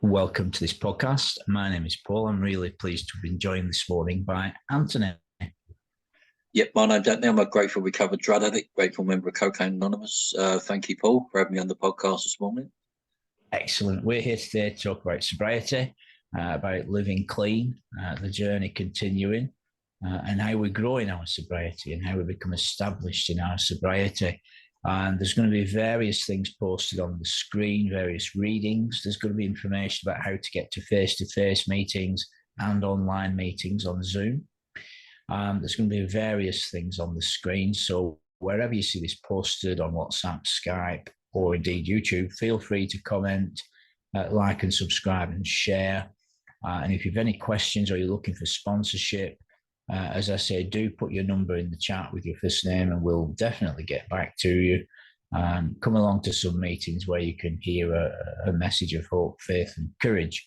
Welcome to this podcast. My name is Paul. I'm really pleased to be joined this morning by Anthony. Yep, my name's Anthony. I'm a grateful recovered drug addict, grateful member of Cocaine Anonymous. Thank you, Paul, for having me on the podcast this morning. Excellent. We're here today to talk about sobriety, about living clean, the journey continuing, and how we grow in our sobriety and how we become established in our sobriety. And there's going to be various things posted on the screen, various readings. There's going to be information about how to get to face-to-face meetings and online meetings on Zoom. There's going to be various things on the screen. So wherever you see this posted on WhatsApp, Skype, or indeed YouTube, feel free to comment, like and subscribe and share. And if you've any questions or you're looking for sponsorship, as I say, do put your number in the chat with your first name and we'll definitely get back to you. Come along to some meetings where you can hear a message of hope, faith and courage.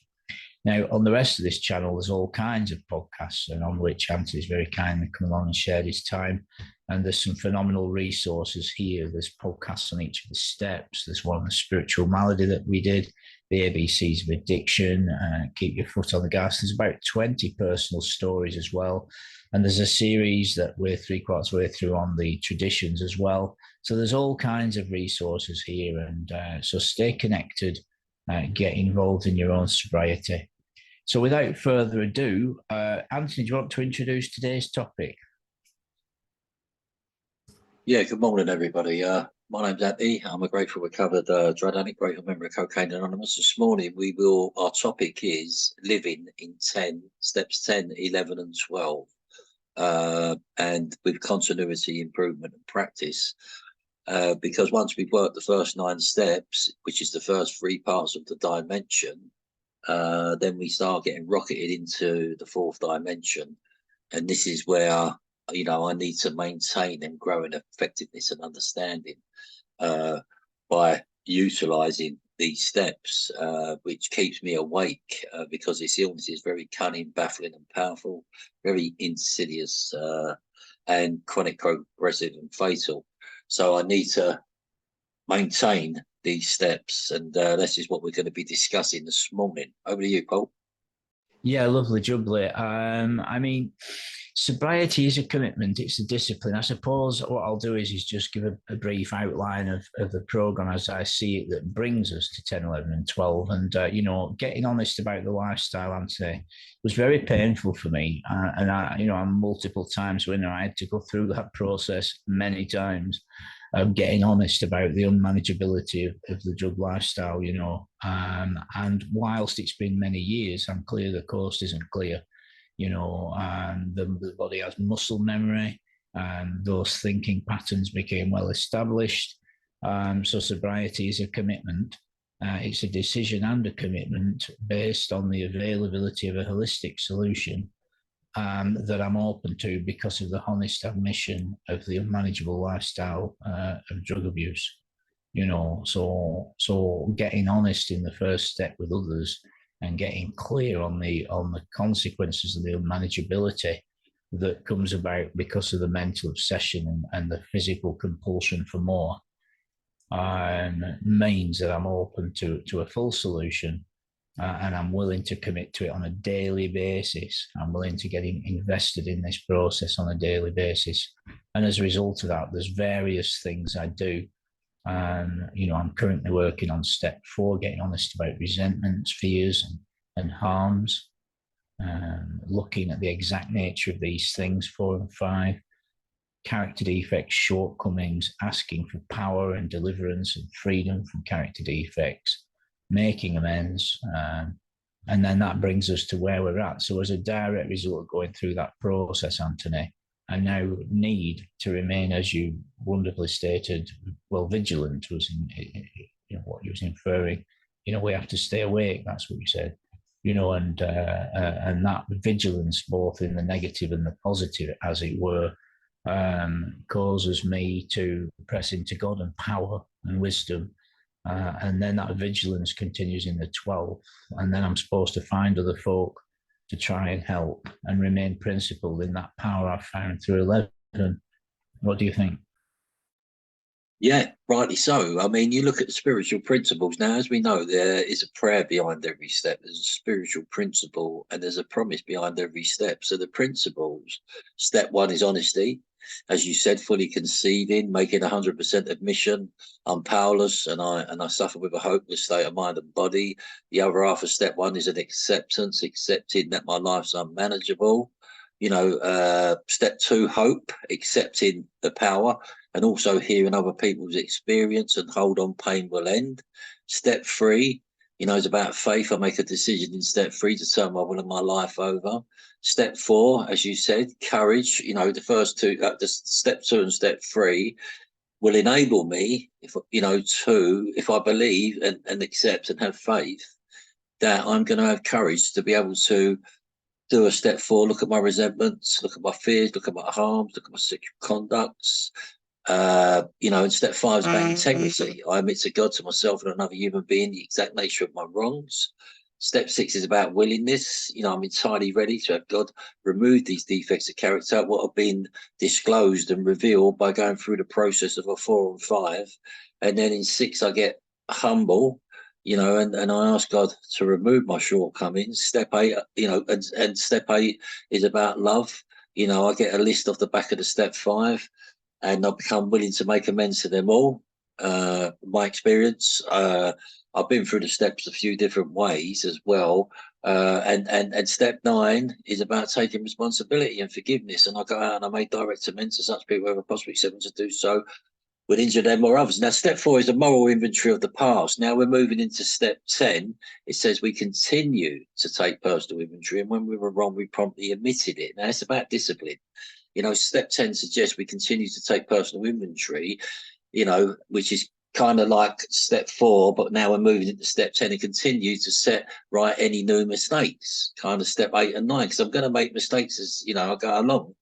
Now, on the rest of this channel, there's all kinds of podcasts and on which Anthony's very kindly come along and shared his time. And there's some phenomenal resources here. There's podcasts on each of the steps. There's one on the Spiritual Malady that we did, the ABCs of addiction, keep your foot on the gas. There's about 20 personal stories as well. And there's a series that we're 3/4 way through on the traditions as well. So there's all kinds of resources here. And so stay connected, get involved in your own sobriety. So without further ado, Anthony, do you want to introduce today's topic? Yeah, good morning, everybody. My name's Anthony. I'm a grateful recovered drug addict, grateful member of Cocaine Anonymous. This morning, our topic is living in 10, steps 10, 11 and 12. And with continuity, improvement and practice. Because once we've worked the first 9 steps, which is the first 3 parts of the dimension, then we start getting rocketed into the 4th dimension. And this is where, I need to maintain and grow in effectiveness and understanding by utilizing these steps, which keeps me awake because this illness is very cunning, baffling and powerful, very insidious and chronic, progressive and fatal. So I need to maintain these steps, and this is what we're going to be discussing this morning. Over to you, Paul. Yeah, lovely jubbly. I mean, sobriety is a commitment. It's a discipline. I suppose what I'll do is just give a brief outline of the program as I see it that brings us to 10, 11 and 12. And, getting honest about the lifestyle, Anthony, was very painful for me. And I'm multiple times when I had to go through that process many times. Getting honest about the unmanageability of the drug lifestyle, and whilst it's been many years, I'm clear the coast isn't clear, the body has muscle memory, and those thinking patterns became well established. So sobriety is a commitment. It's a decision and a commitment based on the availability of a holistic solution that I'm open to because of the honest admission of the unmanageable lifestyle of drug abuse. So getting honest in the first step with others and getting clear on the consequences of the unmanageability that comes about because of the mental obsession and the physical compulsion for more means that I'm open to a full solution. And I'm willing to commit to it on a daily basis. I'm willing to get invested in this process on a daily basis. And as a result of that, there's various things I do. I'm currently working on step 4, getting honest about resentments, fears, and harms, looking at the exact nature of these things, 4 and 5, character defects, shortcomings, asking for power and deliverance and freedom from character defects, making amends, and then that brings us to where we're at. So as a direct result of going through that process, Anthony, I now need to remain, as you wonderfully stated, well, vigilant was what you was inferring. We have to stay awake, that's what you said. And that vigilance, both in the negative and the positive, as it were, causes me to press into God and power and wisdom. And then that vigilance continues in the 12th. And then I'm supposed to find other folk to try and help and remain principled in that power I've found through 11. What do you think? Yeah, rightly so. I mean, you look at the spiritual principles. Now, as we know, there is a prayer behind every step. There's a spiritual principle and there's a promise behind every step. So the principles, step one is honesty. As you said, fully conceding, making 100% admission. I'm powerless and I suffer with a hopeless state of mind and body. The other half of step one is an acceptance, accepting that my life's unmanageable. Step two, hope, accepting the power and also hearing other people's experience and hold on, pain will end. Step three, is about faith. I make a decision in step three to turn my will and my life over. Step four, as you said, courage. The first two, the step two and step three will enable me, if I believe and accept and have faith, that I'm going to have courage to be able to do a step four, look at my resentments, look at my fears, look at my harms, look at my sexual conducts, and step five is about integrity. I admit to God, to myself, and another human being the exact nature of my wrongs. Step six is about willingness. I'm entirely ready to have God remove these defects of character, what have been disclosed and revealed by going through the process of a 4 and 5. And then in 6, I get humble, and I ask God to remove my shortcomings. Step 8, and step 8 is about love. I get a list off the back of the step 5. And I've become willing to make amends to them all. My experience, I've been through the steps a few different ways as well. And step 9 is about taking responsibility and forgiveness. And I go out and I make direct amends to such people who have possibly accepted to do so would injure them or others. Now, step 4 is a moral inventory of the past. Now we're moving into step 10. It says we continue to take personal inventory, and when we were wrong, we promptly admitted it. Now it's about discipline. Step 10 suggests we continue to take personal inventory, which is kind of like step 4, but now we're moving into step 10 and continue to set right any new mistakes, kind of step 8 and 9, because I'm going to make mistakes as, I go along.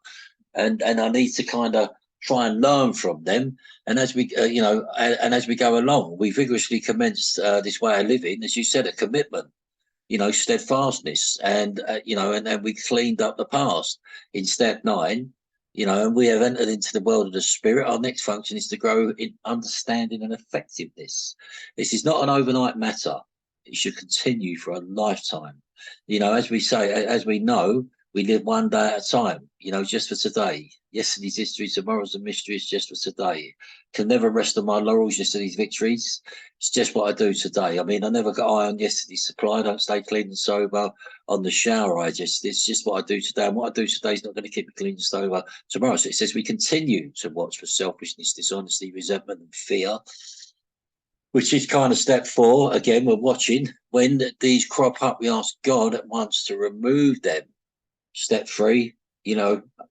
And I need to kind of try and learn from them. And as we, and as we go along, we vigorously commence this way of living, as you said, a commitment. Steadfastness, and and we cleaned up the past in step 9. And we have entered into the world of the spirit. Our next function is to grow in understanding and effectiveness. This is not an overnight matter. It should continue for a lifetime. As we say, as we know, we live one day at a time, just for today. Yesterday's history, tomorrow's a mystery, it's just for today. Can never rest on my laurels, yesterday's victories. It's just what I do today. I mean, I never got eye on yesterday's supply. I don't stay clean and sober on the shower. It's just what I do today. And what I do today is not going to keep me clean and sober tomorrow. So it says we continue to watch for selfishness, dishonesty, resentment, and fear, which is kind of step 4. Again, we're watching. When these crop up, we ask God at once to remove them. Step 3,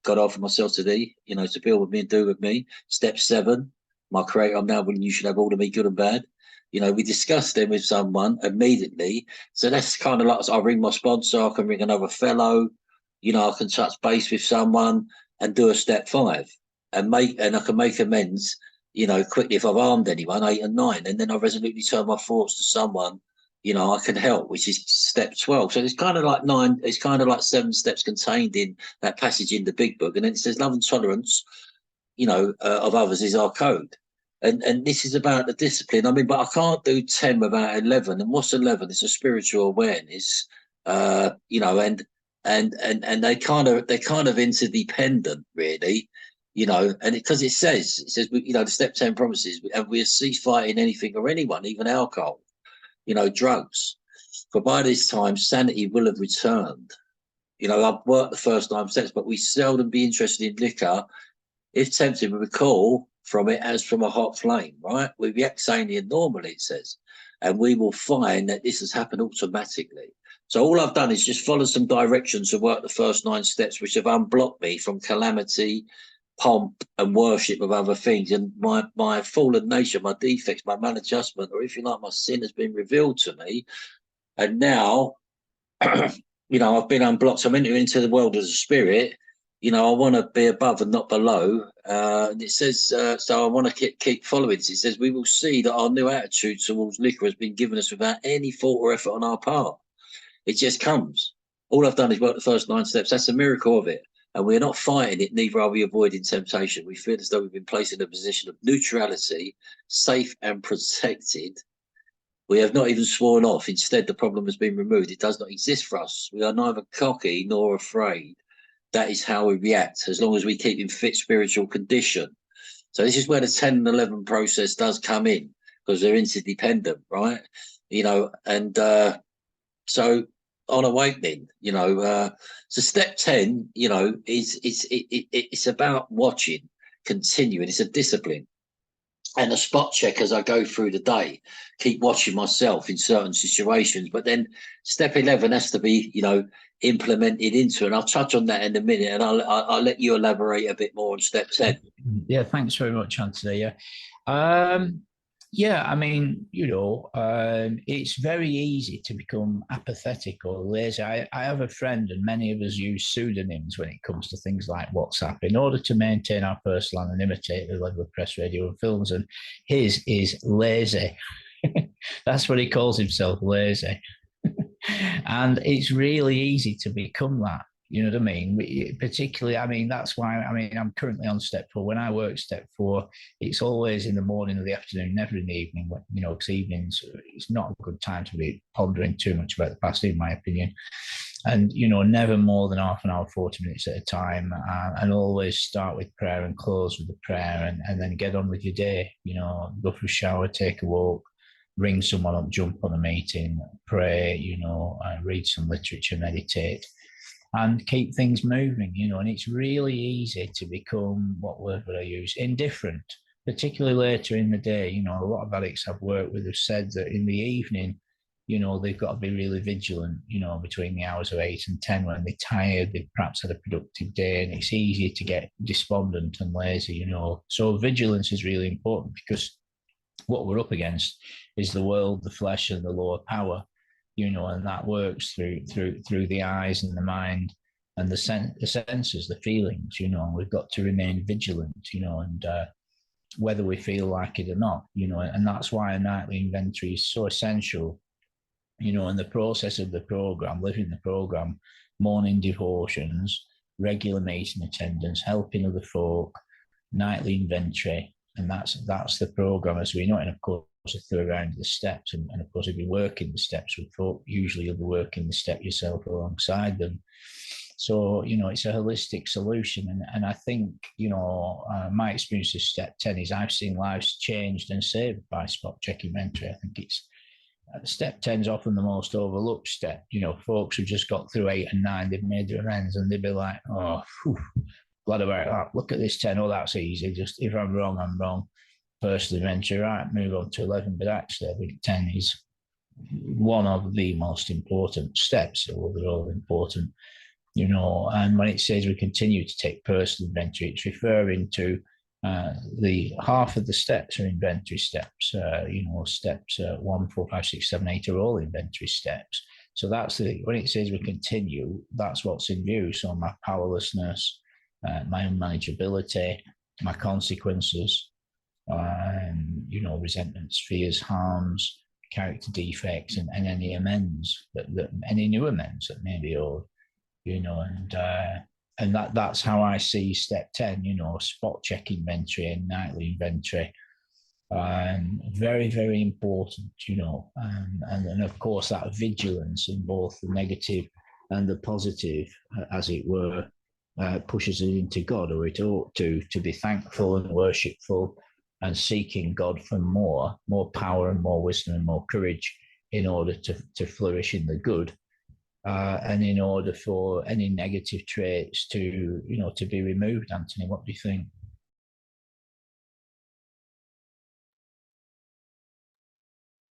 God offer myself to thee, to build with me and do with me. Step 7, my creator, I'm now willing you should have all of me, good and bad. We discuss them with someone immediately. So that's kind of like, I ring my sponsor, I can ring another fellow, I can touch base with someone and do a step 5 and I can make amends, quickly if I've harmed anyone, 8 and 9. And then I resolutely turn my thoughts to someone I can help, which is step 12. So it's kind of like 9, it's kind of like 7 steps contained in that passage in the big book. And then it says love and tolerance, of others is our code. And this is about the discipline. I mean, but I can't do 10 without 11. And what's 11? It's a spiritual awareness, and they're kind of interdependent, really. And because it says, the step 10 promises, and we'll cease fighting anything or anyone, even alcohol. Drugs. For by this time, sanity will have returned. I've worked the first 9 steps, but we seldom be interested in liquor. If tempted, we recall from it as from a hot flame, right? We react sanely and normally, it says, and we will find that this has happened automatically. So all I've done is just follow some directions and work the first 9 steps, which have unblocked me from calamity, pomp and worship of other things, and my fallen nature, my defects, my maladjustment, or if you like, my sin has been revealed to me. And now I've been unblocked. I'm entering into the world of the spirit. I want to be above and not below. And it says, so I want to keep following this. It says we will see that our new attitude towards liquor has been given us without any thought or effort on our part. It just comes. All I've done is work the first 9 steps. That's a miracle of it. And we're not fighting it, neither are we avoiding temptation. We feel as though we've been placed in a position of neutrality, safe and protected. We have not even sworn off. Instead, the problem has been removed. It does not exist for us. We are neither cocky nor afraid. That is how we react, as long as we keep in fit spiritual condition. So this is where the 10 and 11 process does come in, because they're interdependent, right? You know, and so on awakening, you know, so step 10, you know, it's about watching, continuing. It's a discipline. And a spot check as I go through the day, keep watching myself in certain situations. But then step 11 has to be, you know, implemented into, and I'll touch on that in a minute, and I'll let you elaborate a bit more on step 10. Yeah, thanks very much, Anthony. Yeah, I mean, you know, it's very easy to become apathetic or lazy. I have a friend, and many of us use pseudonyms when it comes to things like WhatsApp in order to maintain our personal anonymity at the level of press, radio, and films. And his is lazy. That's what he calls himself, lazy. And it's really easy to become that. You know what I mean? Particularly, I mean, that's why, I mean, I'm currently on step 4. When I work step 4, it's always in the morning or the afternoon, never in the evening, you know, because evenings, it's not a good time to be pondering too much about the past, in my opinion. And, you know, never more than half an hour, 40 minutes at a time, and always start with prayer and close with the prayer, and then get on with your day, you know, go for a shower, take a walk, ring someone up, jump on a meeting, pray, you know, read some literature, meditate, and keep things moving, you know. And it's really easy to become, what word would I use, indifferent, particularly later in the day. You know, a lot of addicts I've worked with have said that in the evening, you know, they've got to be really vigilant, you know, between the hours of 8 and 10 when they're tired, they've perhaps had a productive day, and it's easy to get despondent and lazy, you know. So vigilance is really important, because what we're up against is the world, the flesh, and the lower power, you know, and that works through the eyes and the mind and the senses, the feelings, you know. And we've got to remain vigilant, you know, and whether we feel like it or not, you know. And that's why a nightly inventory is so essential, you know. In the process of the program, living the program, morning devotions, regular meeting attendance, helping other folk, nightly inventory, and that's the program as we know it. And of course, if they're around the steps, and of course, if you work in the steps with folk, usually you'll be working the step yourself alongside them. So, you know, it's a holistic solution. And I think, you know, my experience of step 10 is I've seen lives changed and saved by spot check inventory. I think it's step 10 is often the most overlooked step. You know, folks who just got through 8 and 9, they've made their ends, and they'd be like, oh, whew, glad about that. Look at this 10. Oh, that's easy. Just if I'm wrong, I'm wrong. Personally, venture right, move on to 11. But actually, I think 10 is one of the most important steps. So they're all important, you know. And when it says we continue to take personal inventory, it's referring to the half of the steps are inventory steps. You know, steps 1, 4, 5, 6, 7, 8 are all inventory steps. So that's when it says we continue, that's what's in view. So my powerlessness, my unmanageability, my consequences, you know, resentments, fears, harms, character defects, and any amends that any new amends that may be owed, you know. And that's how I see step 10, you know, spot check inventory and nightly inventory. Very, very important, you know. And of course, that vigilance in both the negative and the positive, as it were, pushes it into God, or it ought to be thankful and worshipful and seeking God for more power and more wisdom and more courage in order to flourish in the good, and in order for any negative traits to, you know, to be removed. Anthony, what do you think?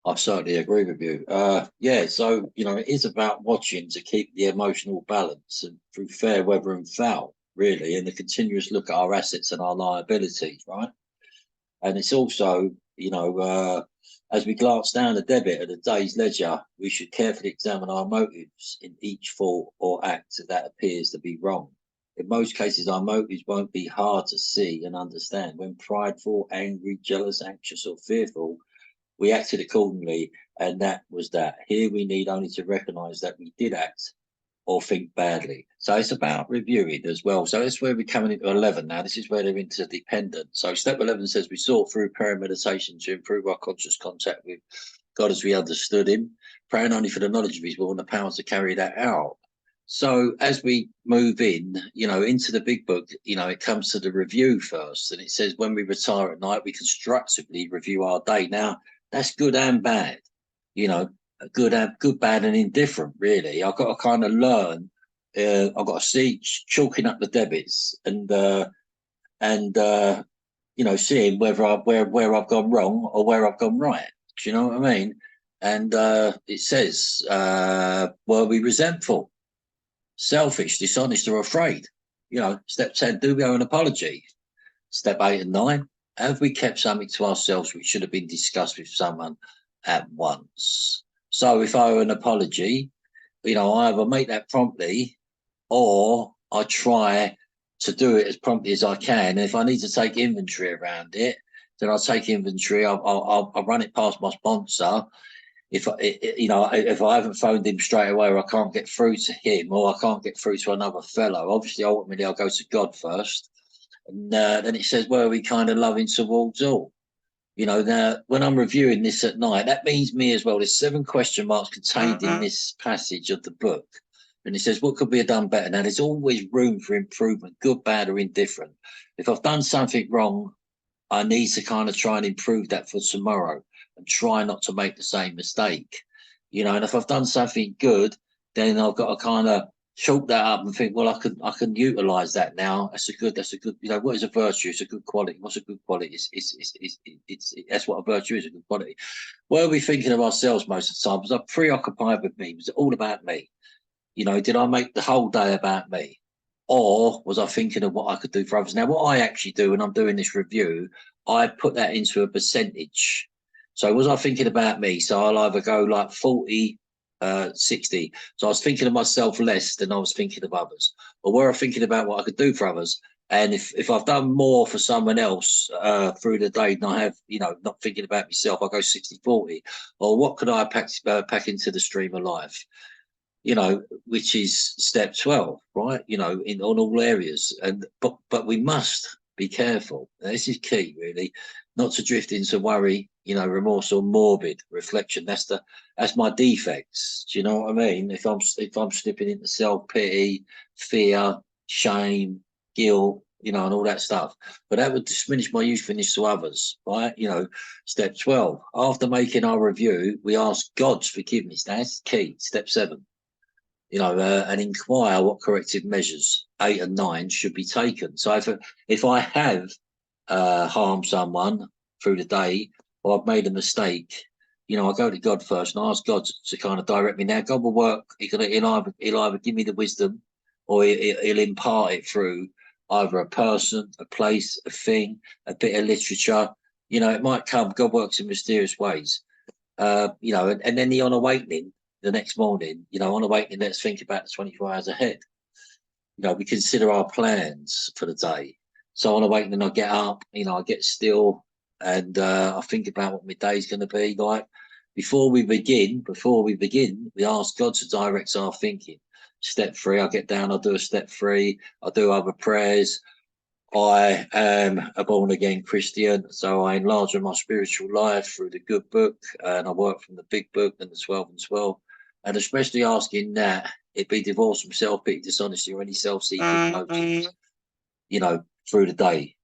I certainly agree with you. Yeah, so, you know, it is about watching to keep the emotional balance, and through fair weather and foul, really, and the continuous look at our assets and our liabilities, right? And it's also, you know, as we glance down the debit of the day's ledger, we should carefully examine our motives in each thought or act that appears to be wrong. In most cases, our motives won't be hard to see and understand. When prideful, angry, jealous, anxious, or fearful, we acted accordingly, and that was that. Here we need only to recognize that we did act or think badly. So it's about reviewing as well. So that's where we're coming into 11 now. This is where they're interdependent. So step 11 says we sought through prayer and meditation to improve our conscious contact with God as we understood him, praying only for the knowledge of his will and the powers to carry that out. So as we move in, into the big book, it comes to the review first. And it says when we retire at night, we constructively review our day. Now, that's good and bad, good, bad and indifferent, really. I've got to kind of learn. I've got to see chalking up the debits and seeing where I've gone wrong or where I've gone right. Do you know what I mean? And it says, were we resentful, selfish, dishonest, or afraid? Step 10, do we owe an apology? Step 8 and 9, have we kept something to ourselves which should have been discussed with someone at once? So if I owe an apology, I either make that promptly or I try to do it as promptly as I can. And if I need to take inventory around it, then I'll take inventory. I'll run it past my sponsor. If I haven't phoned him straight away, or I can't get through to him, or I can't get through to another fellow, obviously ultimately I'll go to God first. And then it says, well, we kind of loving towards all. Now when I'm reviewing this at night, that means me as well. There's 7 question marks contained in this passage of the book. And it says, what could we have done better? Now, there's always room for improvement, good, bad, or indifferent. If I've done something wrong, I need to kind of try and improve that for tomorrow and try not to make the same mistake. And if I've done something good, then I've got to kind of chalk that up and think, well, I can utilize that now. That's a good, what is a virtue? It's a good quality. What's a good quality? It's that's what a virtue is, a good quality. Where are we thinking of ourselves most of the time? Was I preoccupied with me? Was it all about me? Did I make the whole day about me? Or was I thinking of what I could do for others? Now, what I actually do when I'm doing this review, I put that into a percentage. So was I thinking about me? So I'll either go like 40, 60. So I was thinking of myself less than I was thinking of others. Or were I thinking about what I could do for others? And if I've done more for someone else through the day than I have, not thinking about myself, I go 60-40. Or what could I pack into the stream of life? Which is step 12, right? On all areas. But we must be careful. Now, this is key, really, not to drift into worry, remorse or morbid reflection. That's my defects. Do you know what I mean? If I'm slipping into self-pity, fear, shame, guilt, and all that stuff. But that would diminish my usefulness to others, right? Step 12. After making our review, we ask God's forgiveness. That's key. Step 7. And inquire what corrective measures 8 and 9 should be taken. So if I have harmed someone through the day, or I've made a mistake, I go to God first and ask God to kind of direct me. Now, God will work. He'll either give me the wisdom, or he'll impart it through either a person, a place, a thing, a bit of literature. It might come. God works in mysterious ways. And then the on awakening. The next morning, on awakening, let's think about the 24 hours ahead. We consider our plans for the day. So on awakening, I get up, I get still, and I think about what my day's going to be like. Before we begin, we ask God to direct our thinking. Step 3, I get down, I do a step 3, I do other prayers. I am a born-again Christian, so I enlarge on my spiritual life through the good book, and I work from the big book and the 12 and 12. And especially asking that it be divorced from self-pity, dishonesty, or any self-seeking motives, through the day.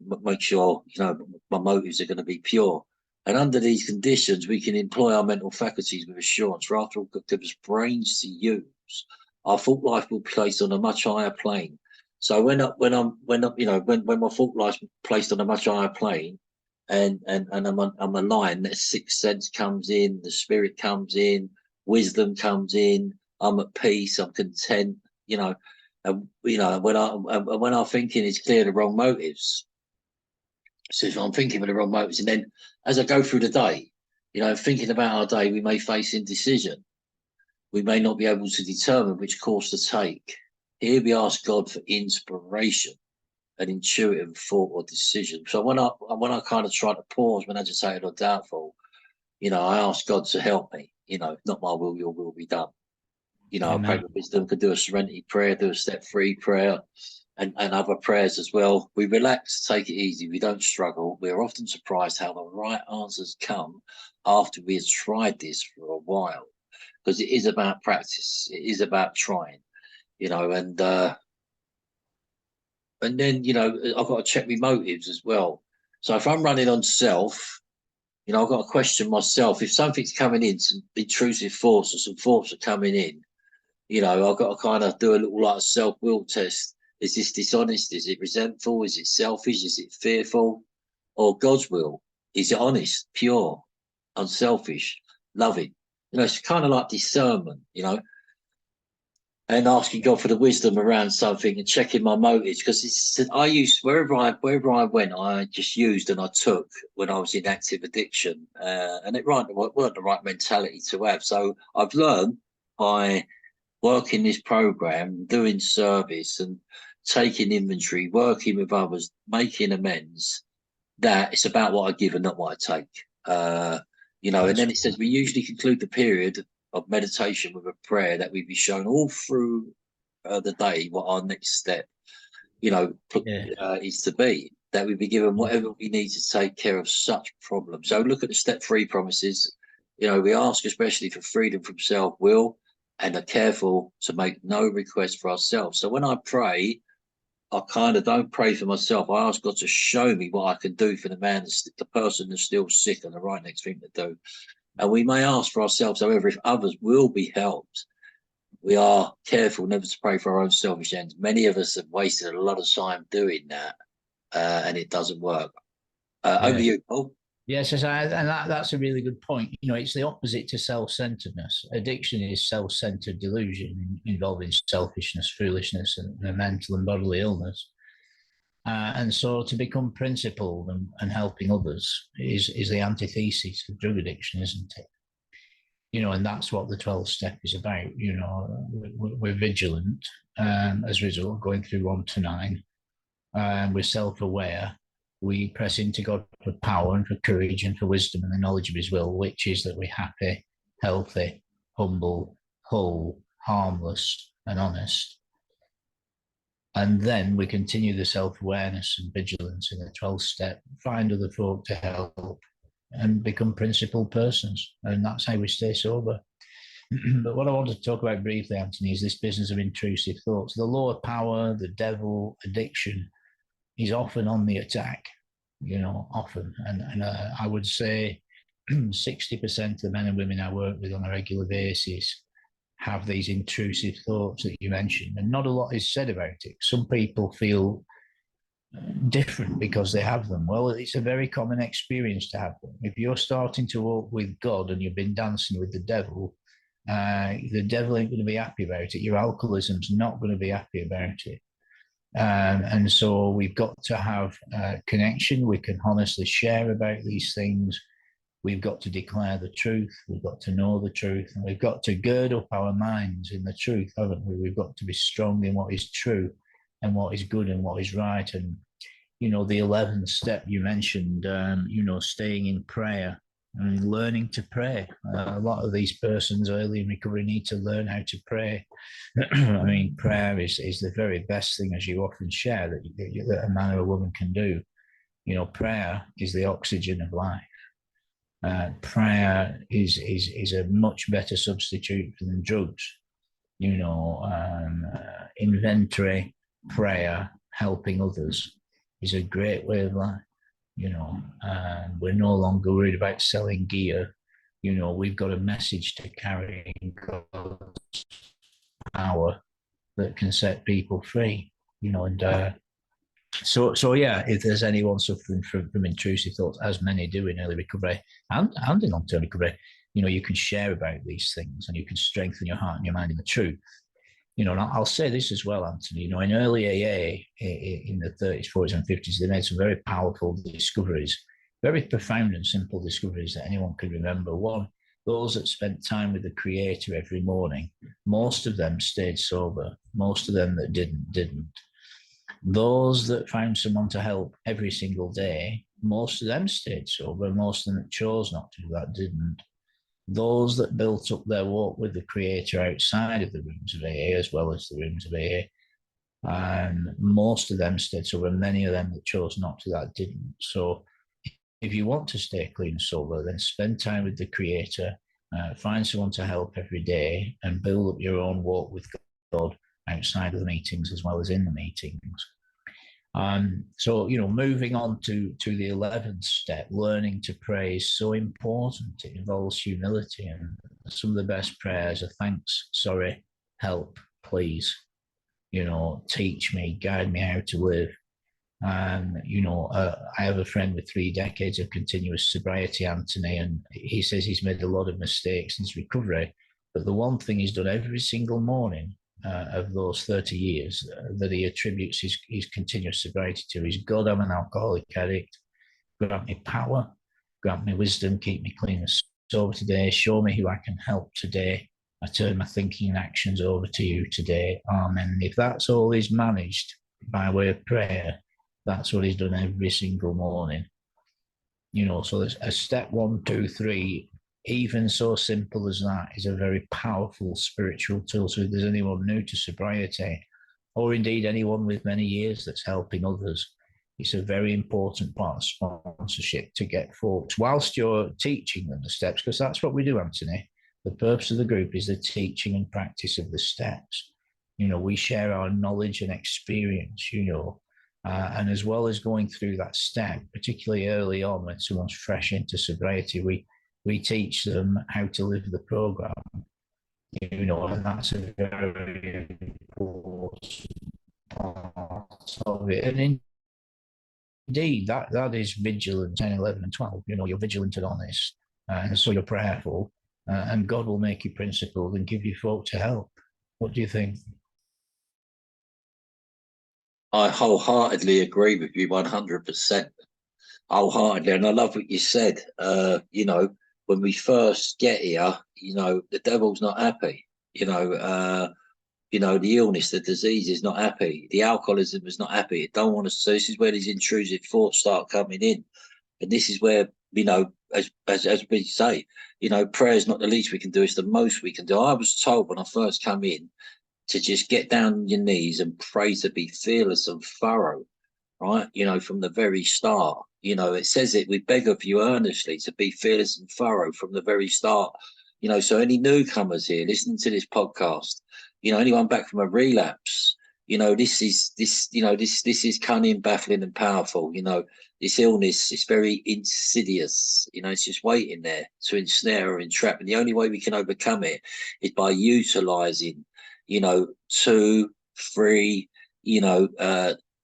Make sure, my motives are going to be pure. And under these conditions, we can employ our mental faculties with assurance. For after all, God gives us brains to use. Our thought life will be placed on a much higher plane. So when my thought life's placed on a much higher plane, and I'm aligned, that sixth sense comes in, the spirit comes in, wisdom comes in. I'm at peace. I'm content. When our thinking is clear, the wrong motives. So if I'm thinking of the wrong motives, and then as I go through the day, thinking about our day, we may face indecision. We may not be able to determine which course to take. Here we ask God for inspiration, an intuitive thought or decision. So when I kind of try to pause when agitated or doubtful, I ask God to help me. Not my will, your will be done. You know, I pray Amen. for wisdom, could do a serenity prayer, do a step 3 prayer, and other prayers as well. We relax, take it easy. We don't struggle. We're often surprised how the right answers come after we have tried this for a while, because it is about practice. It is about trying, you know, and then, you know, I've got to check my motives as well. So if I'm running on self, you know, I've got to question myself. If something's coming in, some intrusive thoughts or some thoughts are coming in, you know, I've got to kind of do a little like a self-will test. Is this dishonest? Is it resentful? Is it selfish? Is it fearful? Or God's will? Is it honest, pure, unselfish, loving? You know, it's kind of like discernment, you know, and asking God for the wisdom around something and checking my motives, because I used wherever I went, I just used and I took when I was in active addiction, and it weren't the right mentality to have. So I've learned by working this program, doing service and taking inventory, working with others, making amends, that it's about what I give and not what I take. You know, and That's then it says we usually conclude the period of meditation with a prayer that we be shown all through the day what our next step, you know, yeah. is to be. That we be given whatever we need to take care of such problems. So look at the step 3 promises. You know, we ask especially for freedom from self-will and are careful to make no request for ourselves. So when I pray, I kind of don't pray for myself. I ask God to show me what I can do for the person that's still sick, and the right next thing to do. And we may ask for ourselves, however, if others will be helped, we are careful never to pray for our own selfish ends. Many of us have wasted a lot of time doing that, and it doesn't work. Over Yeah. to you, Paul. Yes, and that's a really good point. You know, it's the opposite to self-centeredness. Addiction is self-centered delusion involving selfishness, foolishness, and mental and bodily illness. And so to become principled and helping others is the antithesis of drug addiction, isn't it? You know, and that's what the 12 step is about. You know, we're vigilant as a result, going through 1 to 9. We're self-aware. We press into God for power and for courage and for wisdom and the knowledge of his will, which is that we're happy, healthy, humble, whole, harmless, and honest. And then we continue the self-awareness and vigilance in the 12th step, find other folk to help and become principled persons. And that's how we stay sober. But what I want to talk about briefly, Anthony, is this business of intrusive thoughts. The lower power, the devil, addiction is often on the attack, you know, often. And I would say 60% of the men and women I work with on a regular basis have these intrusive thoughts that you mentioned, and not a lot is said about it. Some people feel different because they have them. Well, it's a very common experience to have them. If you're starting to walk with God and you've been dancing with the devil ain't going to be happy about it. Your alcoholism's not going to be happy about it. And so we've got to have connection. We can honestly share about these things. We've got to declare the truth. We've got to know the truth. And we've got to gird up our minds in the truth, haven't we? We've got to be strong in what is true and what is good and what is right. And, you know, the 11th step you mentioned, you know, staying in prayer and learning to pray. A lot of these persons early in recovery need to learn how to pray. I mean, prayer is the very best thing, as you often share, that a man or a woman can do. You know, prayer is the oxygen of life. Prayer is a much better substitute than drugs. You know, inventory, prayer, helping others is a great way of life. You know, we're no longer worried about selling gear. You know, we've got a message to carry in God's power that can set people free. You know, and so yeah, if there's anyone suffering from intrusive thoughts, as many do in early recovery and in long-term recovery, you know, you can share about these things and you can strengthen your heart and your mind in the truth. You know, and I'll say this as well, Anthony, you know, in early AA in the 30s, 40s and 50s, they made some very powerful discoveries, very profound and simple discoveries that anyone could remember. One, those that spent time with the Creator every morning, most of them stayed sober. Most of them that didn't. Those that found someone to help every single day, most of them stayed sober. Most of them that chose not to do that didn't. those that built up their walk with the Creator outside of the rooms of AA as well as the rooms of AA, and most of them stayed sober, and many of them that chose not to, that didn't. So if you want to stay clean and sober, then spend time with the Creator, find someone to help every day, and build up your own walk with God outside of the meetings as well as in the meetings. So, moving on to the 11th step, learning to pray is so important. It involves humility, and some of the best prayers are thanks, sorry, help, please, teach me, guide me how to live. I have a friend with 3 decades of continuous sobriety, Anthony, and he says he's made a lot of mistakes in his recovery, but the one thing he's done every single morning of those 30 years that he attributes his continuous sobriety to is, God, I'm an alcoholic addict. Grant me power, grant me wisdom, keep me clean and sober today. Show me who I can help today. I turn my thinking and actions over to you today. Amen. And if that's all he's managed by way of prayer, that's what he's done every single morning. So there's a step 1, 2, 3. Even so simple as that is a very powerful spiritual tool. So if there's anyone new to sobriety, or indeed anyone with many years that's helping others, it's a very important part of sponsorship to get folks, whilst you're teaching them the steps, because that's what we do, Anthony. The purpose of the group is the teaching and practice of the steps. We share our knowledge and experience, and as well as going through that step, particularly early on when someone's fresh into sobriety, we teach them how to live the program, and that's a very important part of it. And indeed, that is vigilance, 10, 11, and 12. You're vigilant and honest, and so you're prayerful, and God will make you principled and give you folk to help. What do you think? I wholeheartedly agree with you 100%. Wholeheartedly. And I love what you said. When we first get here, the devil's not happy. The illness, the disease is not happy. The alcoholism is not happy. It don't want us. So this is where these intrusive thoughts start coming in. And this is where, as we say, prayer is not the least we can do. It's the most we can do. I was told when I first come in to just get down on your knees and pray, to be fearless and thorough, right? From the very start. It says it, we beg of you earnestly to be fearless and thorough from the very start. So any newcomers here listening to this podcast, anyone back from a relapse, this is cunning, baffling, and powerful. This illness is very insidious. It's just waiting there to ensnare or entrap. And the only way we can overcome it is by utilizing 2, 3,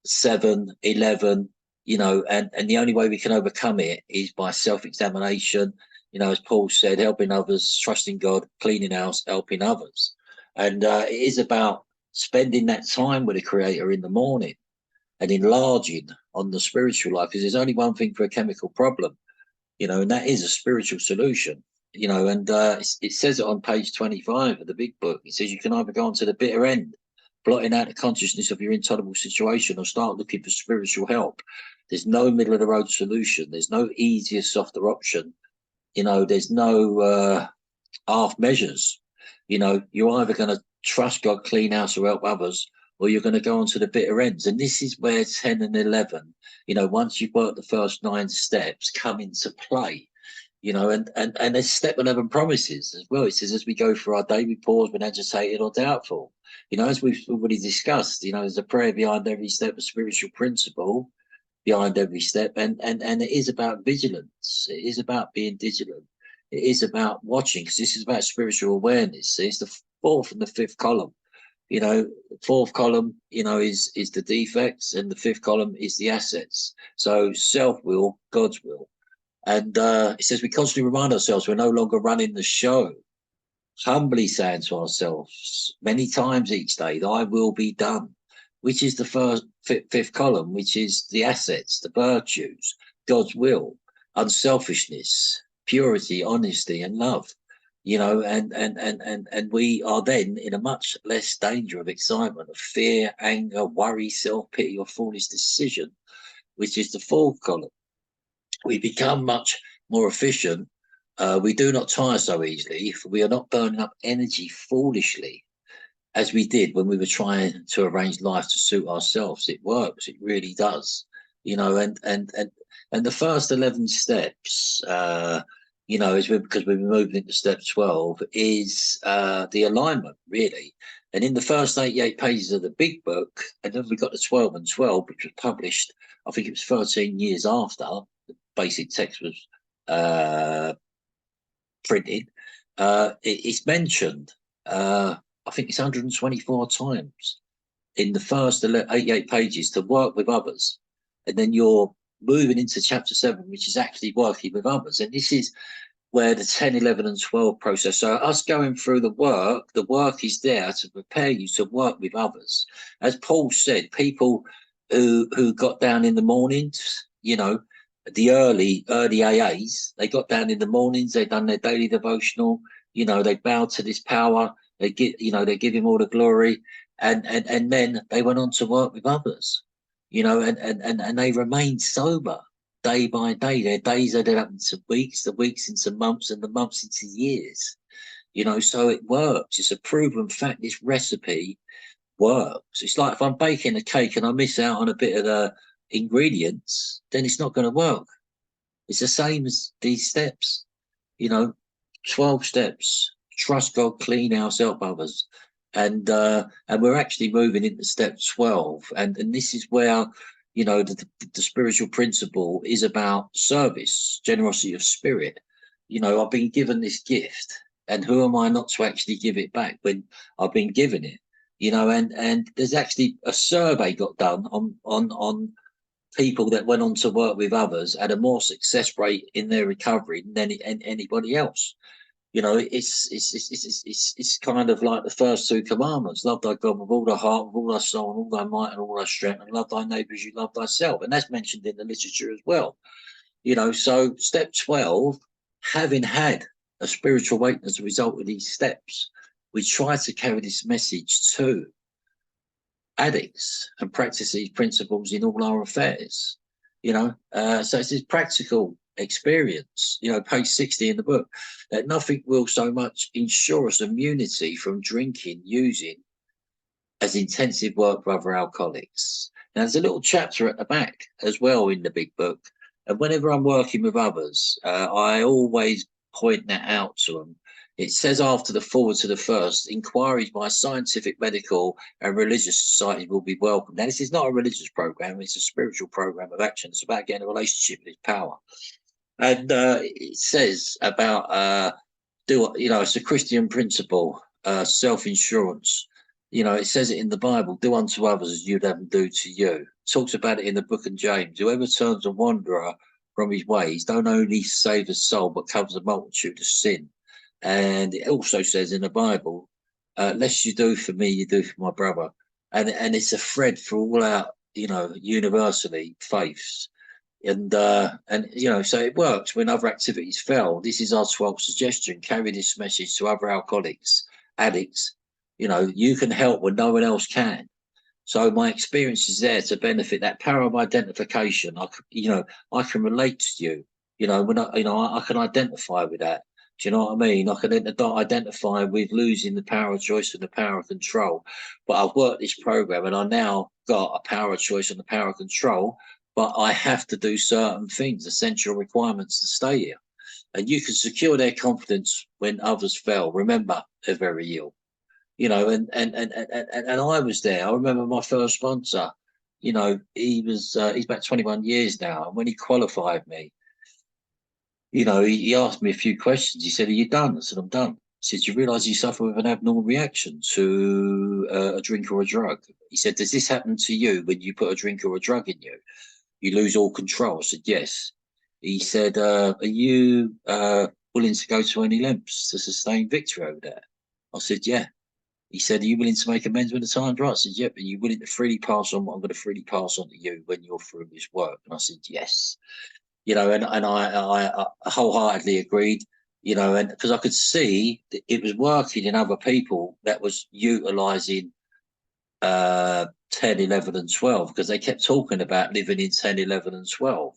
7, 11, and the only way we can overcome it is by self-examination, as Paul said, helping others, trusting God, cleaning house, helping others. And it is about spending that time with the Creator in the morning and enlarging on the spiritual life, because there's only one thing for a chemical problem, and that is a spiritual solution. And it says it on page 25 of the big book. It says you can either go on to the bitter end, blotting out the consciousness of your intolerable situation, or start looking for spiritual help. There's no middle of the road solution. There's no easier, softer option. There's no half measures. You're either going to trust God, clean house, or help others, or you're going to go on to the bitter ends. And this is where 10 and 11, once you've worked the first 9 steps, come into play. And there's step 11 promises as well. It says, as we go through our day, we pause when agitated or doubtful. As we've already discussed, there's a prayer behind every step, a spiritual principle behind every step. And it is about vigilance. It is about being vigilant. It is about watching, because this is about spiritual awareness. So it's the 4th and the 5th column. The 4th column, is the defects, and the 5th column is the assets. So self-will, God's will. And it says we constantly remind ourselves we're no longer running the show, humbly saying to ourselves many times each day, thy will be done, which is the 5th column, which is the assets, the virtues, God's will, unselfishness, purity, honesty, and love. And we are then in a much less danger of excitement, of fear, anger, worry, self-pity, or foolish decision, which is the 4th column. We become much more efficient We do not tire so easily, for we are not burning up energy foolishly, as we did when we were trying to arrange life to suit ourselves. It works. It really does. You know, and the first 11 steps, you know, because we've been moving into step 12, is the alignment, really. And in the first 88 pages of the big book, and then we got the 12 and 12, which was published, I think it was 13 years after the basic text was printed. It's mentioned, I think it's 124 times in the first 88 pages, to work with others. And then you're moving into chapter 7, which is actually working with others. And this is where the 10, 11, and 12 process. So us going through the work is there to prepare you to work with others. As Paul said, people who got down in the mornings, you know, the early AAs, they got down in the mornings, they done their daily devotional, you know, they bowed to this power, they give him all the glory, and then they went on to work with others, you know, and they remained sober day by day. Their days added up into weeks, the weeks into months, and the months into years. You know, so it works. It's a proven fact. This recipe works. It's like if I'm baking a cake and I miss out on a bit of the ingredients, then it's not going to work. It's the same as these steps. You know, 12 steps. Trust God, clean house, help others. And we're actually moving into step 12. And this is where, you know, the spiritual principle is about service, generosity of spirit. You know, I've been given this gift, and who am I not to actually give it back when I've been given it? You know, and there's actually a survey got done on people that went on to work with others had a more success rate in their recovery than anybody else. You know, it's kind of like the first two commandments: love thy God with all thy heart, with all thy soul, and all thy might, and all thy strength, and love thy neighbour as you love thyself. And that's mentioned in the literature as well. You know, so step 12, having had a spiritual awakening as a result of these steps, we try to carry this message to addicts and practice these principles in all our affairs. You know, so it's this practical experience. You know, page 60 in the book, that nothing will so much ensure us immunity from drinking, using, as intensive work with other alcoholics. Now, there's a little chapter at the back as well in the big book, and whenever I'm working with others, I always point that out to them. It says after the forward to the first, inquiries by scientific, medical, and religious societies will be welcome. Now, this is not a religious program; it's a spiritual program of action. It's about getting a relationship with power. And it says about it's a Christian principle, self-insurance. You know, it says it in the Bible: do unto others as you'd have them do to you. It talks about it in the book of James: whoever turns a wanderer from his ways don't only save his soul, but covers a multitude of sin. And it also says in the Bible, lest you do for me, you do for my brother. And it's a thread for all our, you know, universally faiths. And you know, so it works when other activities fail. This is our 12th suggestion: carry this message to other alcoholics, addicts. You know, you can help when no one else can. So my experience is there to benefit. That power of identification, I can relate to you. You know, when I can identify with that. Do you know what I mean? I can identify with losing the power of choice and the power of control. But I've worked this program, and I now got a power of choice and the power of control. But I have to do certain things, essential requirements to stay here. And you can secure their confidence when others fail. Remember, they're very ill. You know, and I was there. I remember my first sponsor. You know, he's about 21 years now, and when he qualified me, you know, he asked me a few questions. He said, "Are you done?" I said, "I'm done." He said, "You realise you suffer with an abnormal reaction to a drink or a drug?" He said, "Does this happen to you when you put a drink or a drug in you? You lose all control?" I said, "Yes." He said, "Are you willing to go to any lengths to sustain victory over that?" I said, "Yeah." He said, "Are you willing to make amends when the time's right?" I said, "Yep." "Are you willing to freely pass on what I'm going to freely pass on to you when you're through this work?" And I said, "Yes." You know, and I wholeheartedly agreed, you know, and because I could see that it was working in other people that was utilising 10, 11 and 12, because they kept talking about living in 10, 11 and 12.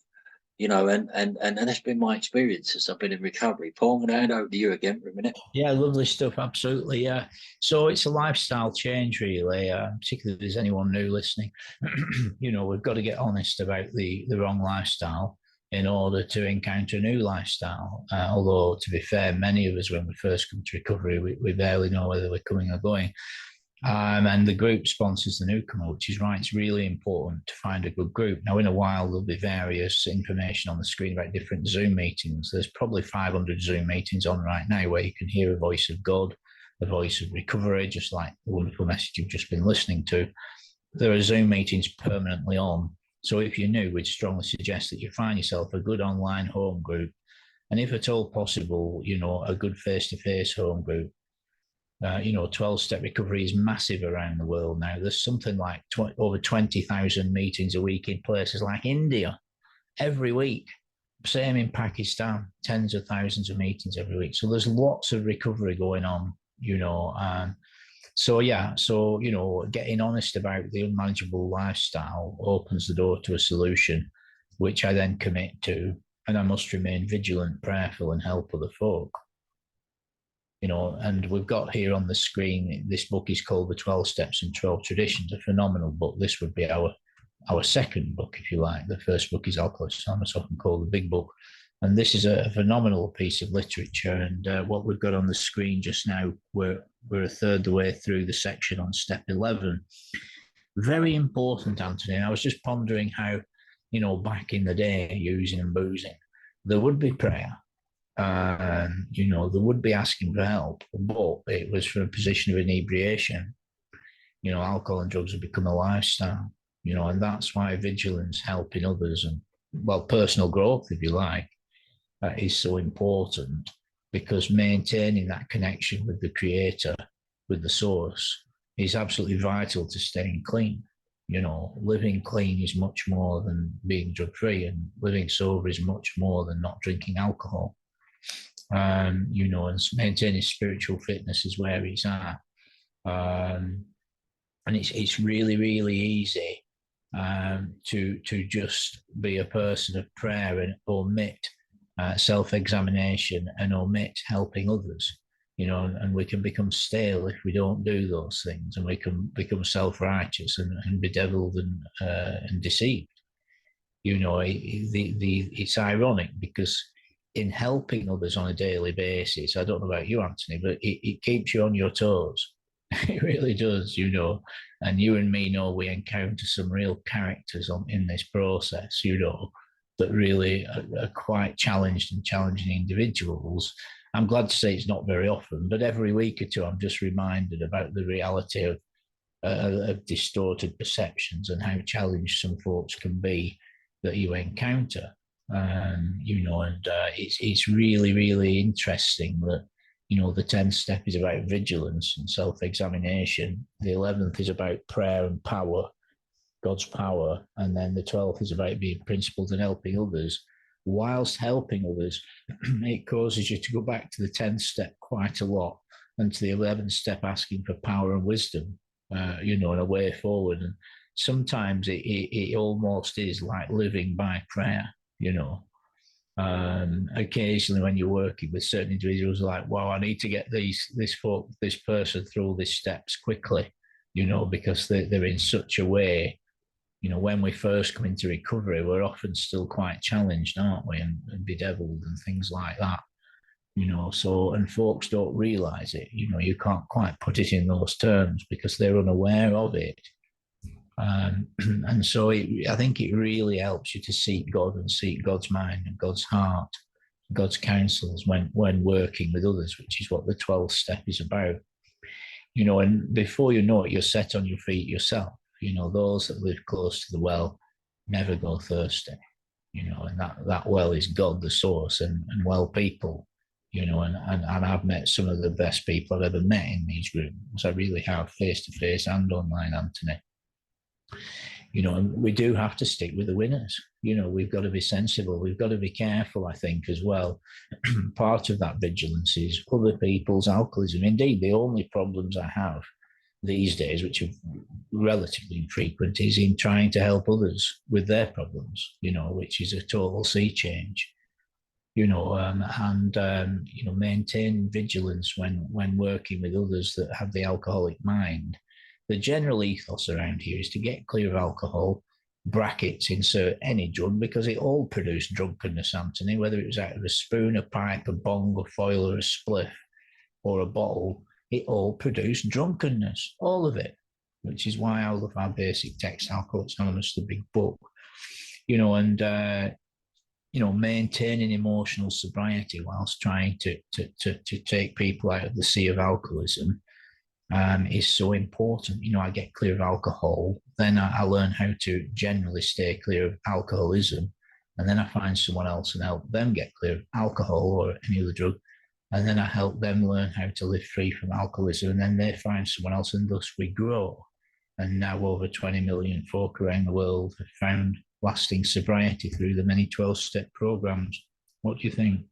you know, and that's been my experience since I've been in recovery. Paul, I'm going to hand over to you again for a minute. Yeah, lovely stuff. Absolutely. Yeah. So it's a lifestyle change, really. Particularly if there's anyone new listening. We've got to get honest about the wrong lifestyle in order to encounter a new lifestyle. Although, to be fair, many of us, when we first come to recovery, we barely know whether we're coming or going. And the group sponsors the newcomer, which is right. It's really important to find a good group. Now, in a while, there'll be various information on the screen about different Zoom meetings. There's probably 500 Zoom meetings on right now where you can hear a voice of God, a voice of recovery, just like the wonderful message you've just been listening to. There are Zoom meetings permanently on. So if you're new, we'd strongly suggest that you find yourself a good online home group. And if at all possible, a good face-to-face home group. 12-step recovery is massive around the world now. There's something like over 20,000 meetings a week in places like India every week. Same in Pakistan, tens of thousands of meetings every week. So there's lots of recovery going on, getting honest about the unmanageable lifestyle opens the door to a solution, which I then commit to, and I must remain vigilant, prayerful, and help other folk. And we've got here on the screen, this book is called The 12 Steps and 12 Traditions, a phenomenal book. This would be our second book, if you like. The first book is Alcoholics Anonymous, often called the Big Book. And this is a phenomenal piece of literature. And what we've got on the screen just now, we're a third the way through the section on step 11. Very important, Anthony. And I was just pondering how, back in the day, using and boozing, there would be prayer. They would be asking for help, but it was from a position of inebriation. Alcohol and drugs have become a lifestyle, and that's why vigilance, helping others, and, personal growth, if you like, is so important, because maintaining that connection with the creator, with the source, is absolutely vital to staying clean. Living clean is much more than being drug-free, and living sober is much more than not drinking alcohol. And maintaining spiritual fitness is where it's at. And it's really, really easy to just be a person of prayer and omit self-examination and omit helping others, and we can become stale if we don't do those things, and we can become self-righteous and bedeviled and deceived. It's ironic, because in helping others on a daily basis, I don't know about you, Anthony, but it keeps you on your toes. It really does, and you and me know we encounter some real characters in this process, that really are quite challenged and challenging individuals. I'm glad to say it's not very often, but every week or two, I'm just reminded about the reality of distorted perceptions and how challenged some folks can be that you encounter. It's really, really interesting that, the 10th step is about vigilance and self-examination. The 11th is about prayer and power, God's power. And then the 12th is about being principled and helping others. Whilst helping others, it causes you to go back to the 10th step quite a lot, and to the 11th step asking for power and wisdom, and a way forward. And sometimes it almost is like living by prayer. Occasionally when you're working with certain individuals, like, wow, I need to get this person through these steps quickly, because they're in such a way. When we first come into recovery, we're often still quite challenged, aren't we, and bedeviled and things like that. And folks don't realize it. You can't quite put it in those terms because they're unaware of it. And so I think it really helps you to seek God and seek God's mind and God's heart, God's counsels when working with others, which is what the 12th step is about. And before you know it, you're set on your feet yourself. Those that live close to the well never go thirsty, and that well is God, the source, and well people, and I've met some of the best people I've ever met in these groups. I really have, face to face and online, Anthony. And we do have to stick with the winners. We've got to be sensible. We've got to be careful, I think, as well. Part of that vigilance is other people's alcoholism. Indeed, the only problems I have these days, which are relatively infrequent, is in trying to help others with their problems, which is a total sea change. Maintain vigilance when working with others that have the alcoholic mind. The general ethos around here is to get clear of alcohol, brackets, insert any drug, because it all produced drunkenness, Anthony, whether it was out of a spoon, a pipe, a bong, a foil, or a spliff, or a bottle, it all produced drunkenness, all of it, which is why I love our basic text, Alcoholics Anonymous, the big book, maintaining emotional sobriety whilst trying to take people out of the sea of alcoholism is so important. I get clear of alcohol, then I learn how to generally stay clear of alcoholism, and then I find someone else and help them get clear of alcohol or any other drug, and then I help them learn how to live free from alcoholism, and then they find someone else, and thus we grow. And now over 20 million folk around the world have found lasting sobriety through the many 12-step programs. What do you think?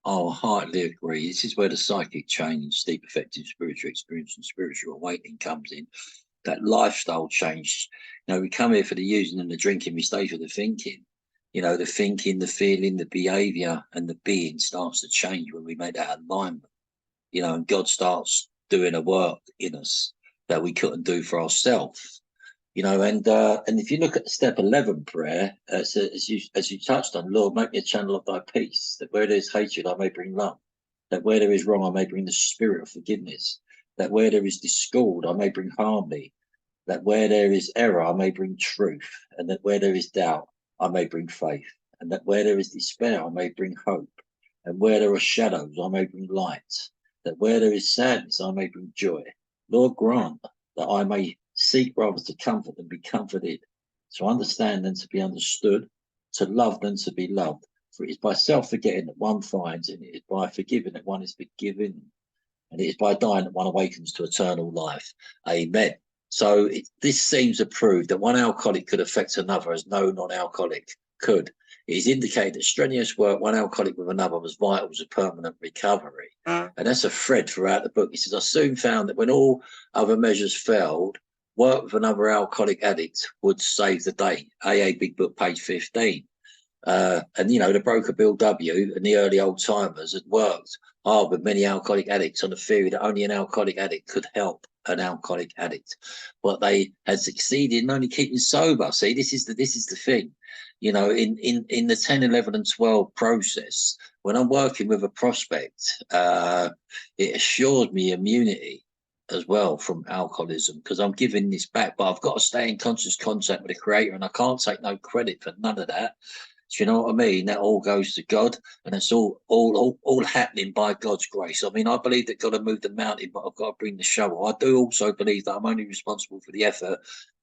Oh, I heartily agree. This is where the psychic change, deep effective spiritual experience and spiritual awakening comes in. That lifestyle change. We come here for the using and the drinking, we stay for the thinking. The thinking, the feeling, the behavior, and the being starts to change when we make that alignment. And God starts doing a work in us that we couldn't do for ourselves. And if you look at the step 11 prayer, as you touched on, Lord, make me a channel of thy peace, that where there is hatred, I may bring love, that where there is wrong, I may bring the spirit of forgiveness, that where there is discord, I may bring harmony, that where there is error, I may bring truth, and that where there is doubt, I may bring faith, and that where there is despair, I may bring hope, and where there are shadows, I may bring light, that where there is sadness, I may bring joy. Lord, grant that I may seek rather to comfort than be comforted, to understand than to be understood, to love than to be loved. For it is by self-forgetting that one finds, and it is by forgiving that one is forgiven, and it is by dying that one awakens to eternal life. Amen. So this seems to prove that one alcoholic could affect another as no non-alcoholic could. It is indicated that strenuous work, one alcoholic with another, was vital to permanent recovery. And that's a thread throughout the book. He says, I soon found that when all other measures failed, work with another alcoholic addict would save the day. AA Big Book, page 15. And, the broker Bill W. and the early old timers had worked hard with many alcoholic addicts on the theory that only an alcoholic addict could help an alcoholic addict. But they had succeeded in only keeping sober. See, this is the thing. In the 10, 11, and 12 process, when I'm working with a prospect, it assures me immunity as well from alcoholism, because I'm giving this back, but I've got to stay in conscious contact with the creator, and I can't take no credit for none of that. Do you know what I mean? That all goes to God, and it's all happening by God's grace. I mean, I believe that God will move the mountain, but I've got to bring the shovel. I do also believe that I'm only responsible for the effort,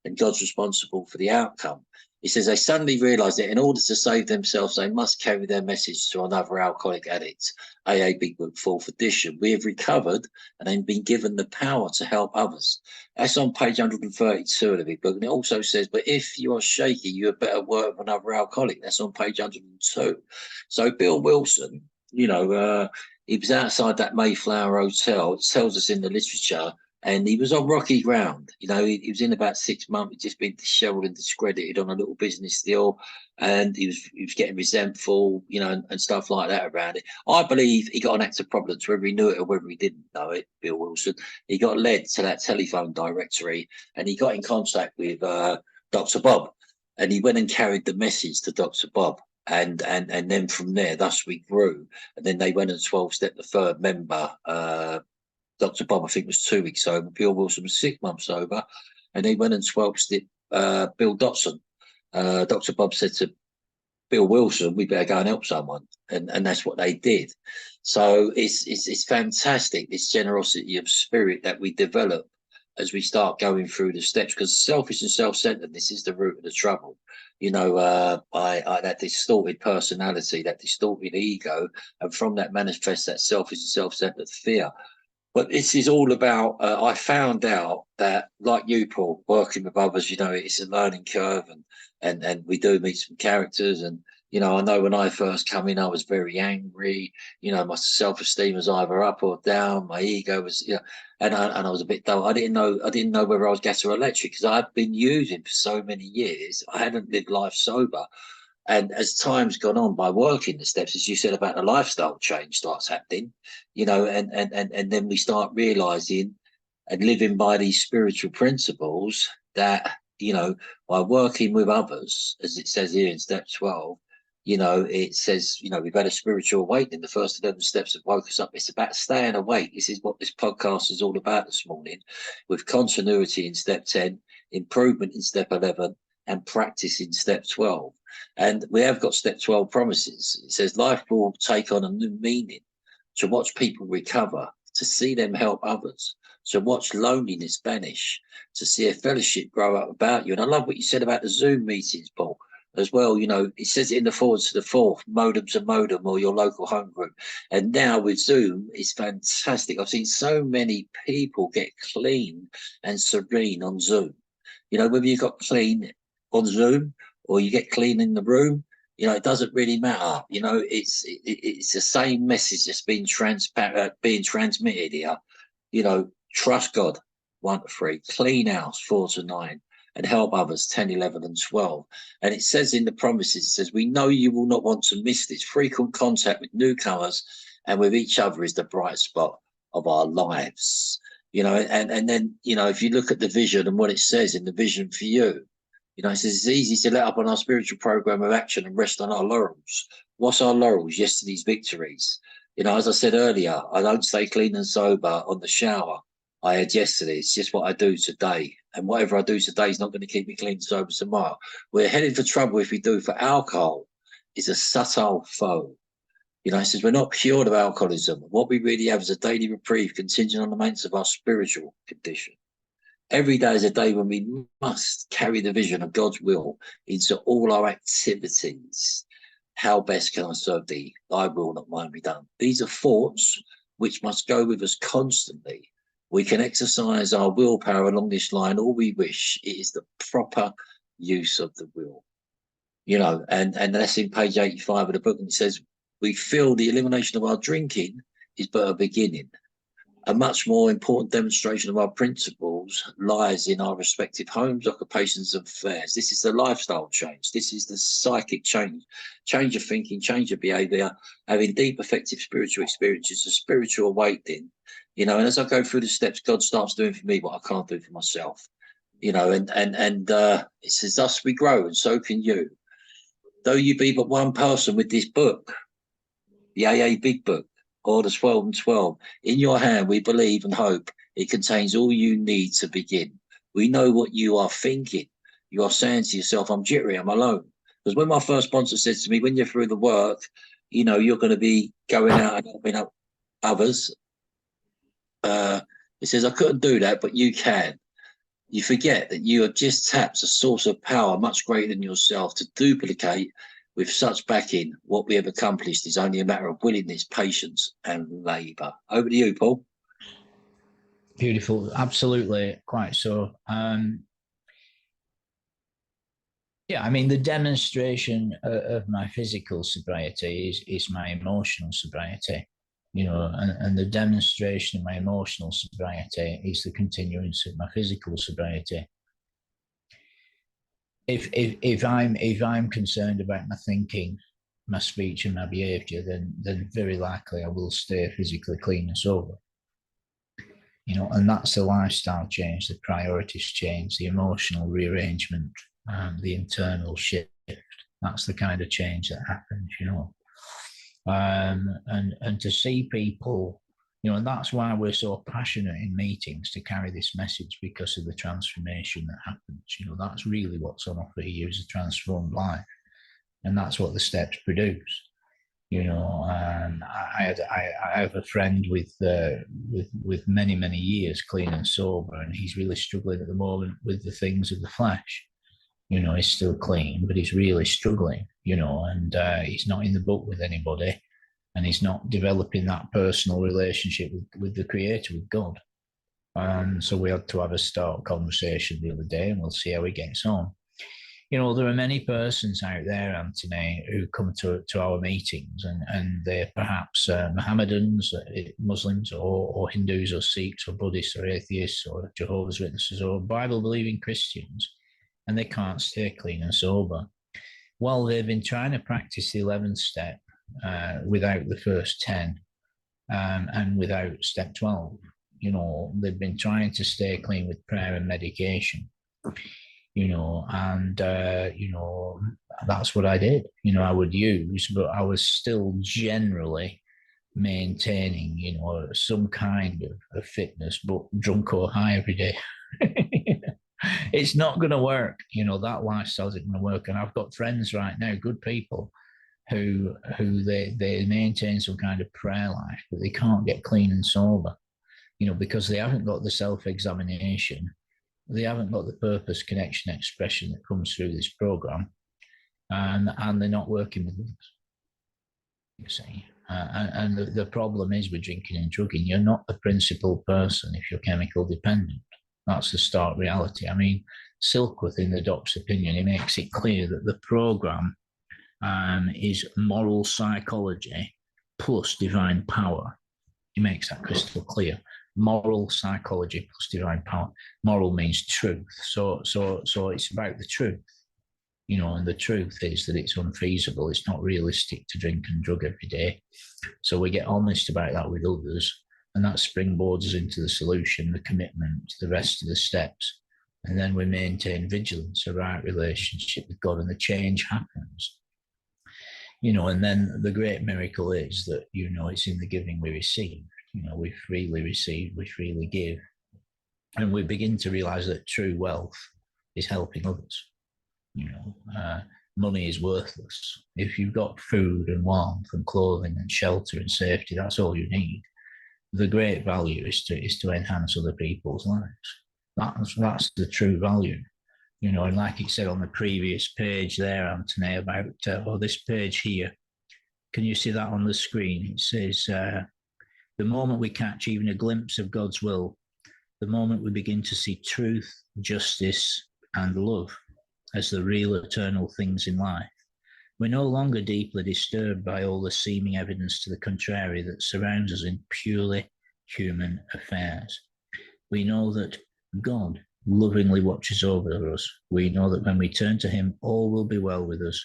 and God's responsible for the outcome. He says they suddenly realised that in order to save themselves, they must carry their message to another alcoholic addict. AA Big Book 4th edition. We have recovered and then been given the power to help others. That's on page 132 of the big book. And it also says, but if you are shaky, you had better work with another alcoholic. That's on page 102. So Bill Wilson, he was outside that Mayflower Hotel. It tells us in the literature, and he was on rocky ground. He was in about 6 months. He'd just been dishevelled and discredited on a little business deal, and he was getting resentful, and stuff like that around it. I believe he got an act of providence, whether he knew it or whether he didn't know it. Bill Wilson, he got led to that telephone directory, and he got in contact with Dr. Bob, and he went and carried the message to Dr. Bob. And then from there, thus we grew. And then they went and 12-step the third member. Dr. Bob, I think, was 2 weeks sober. Bill Wilson was 6 months sober, and they went and 12-step Bill Dotson. Dr. Bob said to Bill Wilson, "We better go and help someone," and that's what they did. So it's fantastic, this generosity of spirit that we develop as we start going through the steps, because selfish and self-centeredness is the root of the trouble. That distorted personality, that distorted ego, and from that manifests that selfish and self-centered fear. But this is all about, I found out that, like you, Paul, working with others, it's a learning curve, and we do meet some characters, and, You know, I know when I first come in, I was very angry. You know, my self-esteem was either up or down. My ego was, you know, and I was a bit dull. I didn't know whether I was gas or electric because I'd been using for so many years. I hadn't lived life sober. And as time's gone on, by working the steps, as you said about the lifestyle change starts happening, you know, and then we start realizing and living by these spiritual principles that, you know, by working with others, as it says here in step 12, you know, it says, you know, we've had a spiritual awakening. The first 11 steps have woke us up. It's about staying awake. This is what this podcast is all about this morning, with continuity in step 10, improvement in step 11, and practice in step 12. And we have got step 12 promises. It says life will take on a new meaning, to watch people recover, to see them help others, to watch loneliness vanish, to see a fellowship grow up about you. And I love what you said about the Zoom meetings, Paul, as well. You know, it says it in the forwards to the fourth, modem's a modem or your local home group. And now with Zoom, it's fantastic. I've seen so many people get clean and serene on Zoom. You know, whether you got clean on Zoom or you get clean in the room, you know, it doesn't really matter. You know, it's the same message that's being transmitted here. You know, trust God, 1 to 3, clean house, 4 to 9, and help others, 10, 11, and 12. And it says in the promises, it says, we know you will not want to miss this. Frequent contact with newcomers and with each other is the bright spot of our lives. You know, and then, you know, if you look at the vision and what it says in the vision for you, you know, it says it's easy to let up on our spiritual program of action and rest on our laurels. What's our laurels? Yesterday's victories. You know, as I said earlier, I don't stay clean and sober on the shower I had yesterday. It's just what I do today. And whatever I do today is not going to keep me clean and sober tomorrow. We're headed for trouble if we do, for alcohol is a subtle foe. You know, it says we're not cured of alcoholism. What we really have is a daily reprieve contingent on the maintenance of our spiritual condition. Every day is a day when we must carry the vision of God's will into all our activities. How best can I serve thee? Thy will, not mine, be done. These are thoughts which must go with us constantly. We can exercise our willpower along this line all we wish. It is the proper use of the will. You know, and that's in page 85 of the book. And it says, we feel the elimination of our drinking is but a beginning. A much more important demonstration of our principles lies in our respective homes, occupations, and affairs. This is the lifestyle change. This is the psychic change of thinking, change of behavior, having deep, effective spiritual experiences, a spiritual awakening. You know, and as I go through the steps, God starts doing for me what I can't do for myself. You know, and it says, thus we grow, and so can you. Though you be but one person with this book, the AA Big Book, or the 12 and 12. In your hand, we believe and hope it contains all you need to begin. We know what you are thinking. You are saying to yourself, I'm jittery, I'm alone. Because when my first sponsor said to me, when you're through the work, you know, you're going to be going out and helping out others. It says, I couldn't do that, but you can. You forget that you have just tapped a source of power much greater than yourself to duplicate. With such backing, what we have accomplished is only a matter of willingness, patience, and labour. Over to you, Paul. Beautiful. Absolutely. Quite so. Yeah, I mean, the demonstration of my physical sobriety is my emotional sobriety, you know, and the demonstration of my emotional sobriety is the continuance of my physical sobriety. If I'm concerned about my thinking, my speech, and my behaviour, then very likely I will stay physically clean and sober. You know, and that's the lifestyle change, the priorities change, the emotional rearrangement, the internal shift. That's the kind of change that happens, you know. And to see people, you know, and that's why we're so passionate in meetings to carry this message, because of the transformation that happens. You know, that's really what's on offer here, is a transformed life, and that's what the steps produce. You know, I have a friend with many years clean and sober, and he's really struggling at the moment with the things of the flesh. You know, he's still clean, but he's really struggling. You know, and he's not in the book with anybody. And he's not developing that personal relationship with the Creator, with God. So we had to have a start conversation the other day, and we'll see how he gets on. there are many persons out there, Anthony, who come to our meetings, and they're perhaps Mohammedans, Muslims, or Hindus, or Sikhs, or Buddhists, or atheists, or Jehovah's Witnesses, or Bible-believing Christians, and they can't stay clean and sober. Well, they've been trying to practice the 11th step without the first 10 and without step 12. They've been trying to stay clean with prayer and medication. And that's what I did. I would use, but I was still generally maintaining, some kind of fitness, but drunk or high every day. It's not going to work. That lifestyle isn't going to work. And I've got friends right now, good people, who they maintain some kind of prayer life, but they can't get clean and sober, because they haven't got the self-examination. They haven't got the purpose, connection, expression that comes through this program, and they're not working with us. You see, and the problem is with drinking and drugging. You're not the principal person if you're chemical dependent. That's the stark reality. I mean, Silkworth, in the doc's opinion, he makes it clear that the program is moral psychology plus divine power. He makes that crystal clear. Moral psychology plus divine power. Moral means truth. So it's about the truth, and the truth is that it's unfeasible. It's not realistic to drink and drug every day. So we get honest about that with others, and that springboards us into the solution, the commitment, the rest of the steps. And then we maintain vigilance, a right relationship with God, and the change happens. And then the great miracle is that, it's in the giving we receive. We freely receive, we freely give. And we begin to realize that true wealth is helping others. Money is worthless. If you've got food and warmth and clothing and shelter and safety, that's all you need. The great value is to enhance other people's lives. That's the true value. And like it said on the previous page there, Anthony, about, this page here, can you see that on the screen? It says, the moment we catch even a glimpse of God's will, the moment we begin to see truth, justice, and love as the real eternal things in life, we're no longer deeply disturbed by all the seeming evidence to the contrary that surrounds us in purely human affairs. We know that God lovingly watches over us. We know that when we turn to him, all will be well with us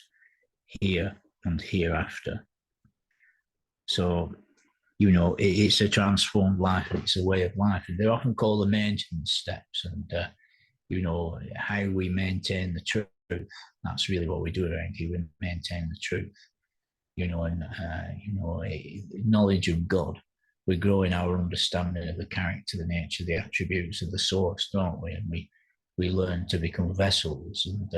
here and hereafter. So, it's a transformed life. It's a way of life. And they're often called the maintenance steps. And, how we maintain the truth. That's really what we do around here. We maintain the truth, knowledge of God. We grow in our understanding of the character, the nature, the attributes of the source, don't we? And we learn to become vessels, and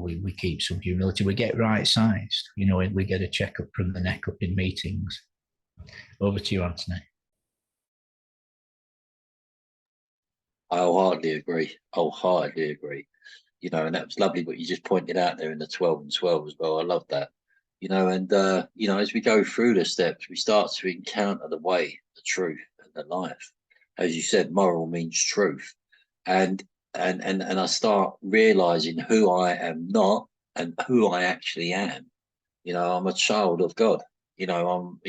we keep some humility. We get right-sized. We get a checkup from the neck up in meetings. Over to you, Anthony. I wholeheartedly agree. And that was lovely what you just pointed out there in the 12 and 12 as well. I love that. As we go through the steps, we start to encounter the way, the truth, and the life. As you said, moral means truth. And I start realizing who I am not and who I actually am. I'm a child of God. I'm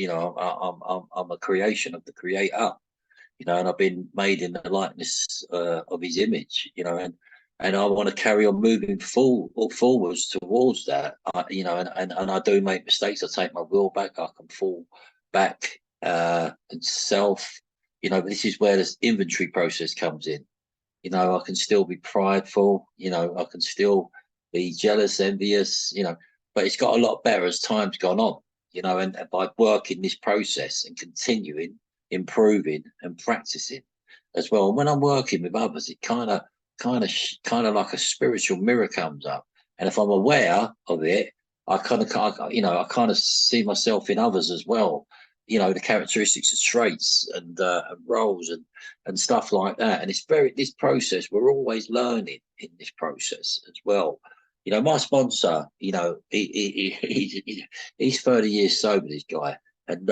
a creation of the Creator. And I've been made in the likeness of His image. And I want to carry on moving forwards towards that. And I do make mistakes. I take my will back. I can fall back and self. But this is where this inventory process comes in. I can still be prideful. I can still be jealous, envious. But it's got a lot better as time's gone on. And by working this process and continuing, improving and practicing as well. And when I'm working with others, it kind of like a spiritual mirror comes up. And if I'm aware of it, I kind of see myself in others as well. The characteristics and traits and roles and stuff like that. And it's this process, we're always learning in this process as well. My sponsor, he's 30 years sober, this guy. And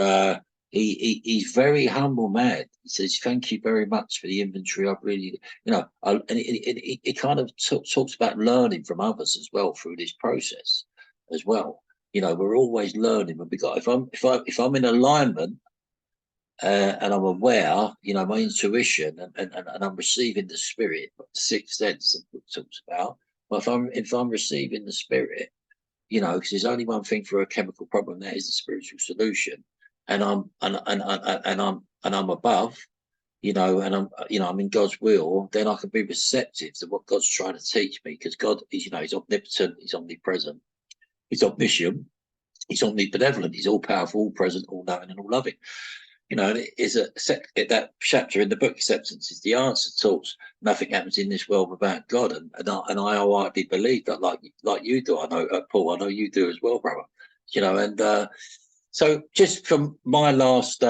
he's very humble man. He says, "Thank you very much for the inventory. I've really, and it kind of talks about learning from others as well through this process as well. We're always learning. When we got if I'm in alignment and I'm aware, my intuition, and I'm receiving the spirit, the sixth sense that book talks about. But if I'm receiving the spirit, because there's only one thing for a chemical problem, that is the spiritual solution. And I'm above, and I'm in God's will, then I can be receptive to what God's trying to teach me, because God is, he's omnipotent, he's omnipresent, he's omniscient, he's omnibenevolent, he's all powerful, all present, all knowing, and all loving. And it is that chapter in the book, Acceptance is the Answer, talks nothing happens in this world without God, and I wholeheartedly believe that, like you do. I know, Paul, I know you do as well, brother. And so just from my last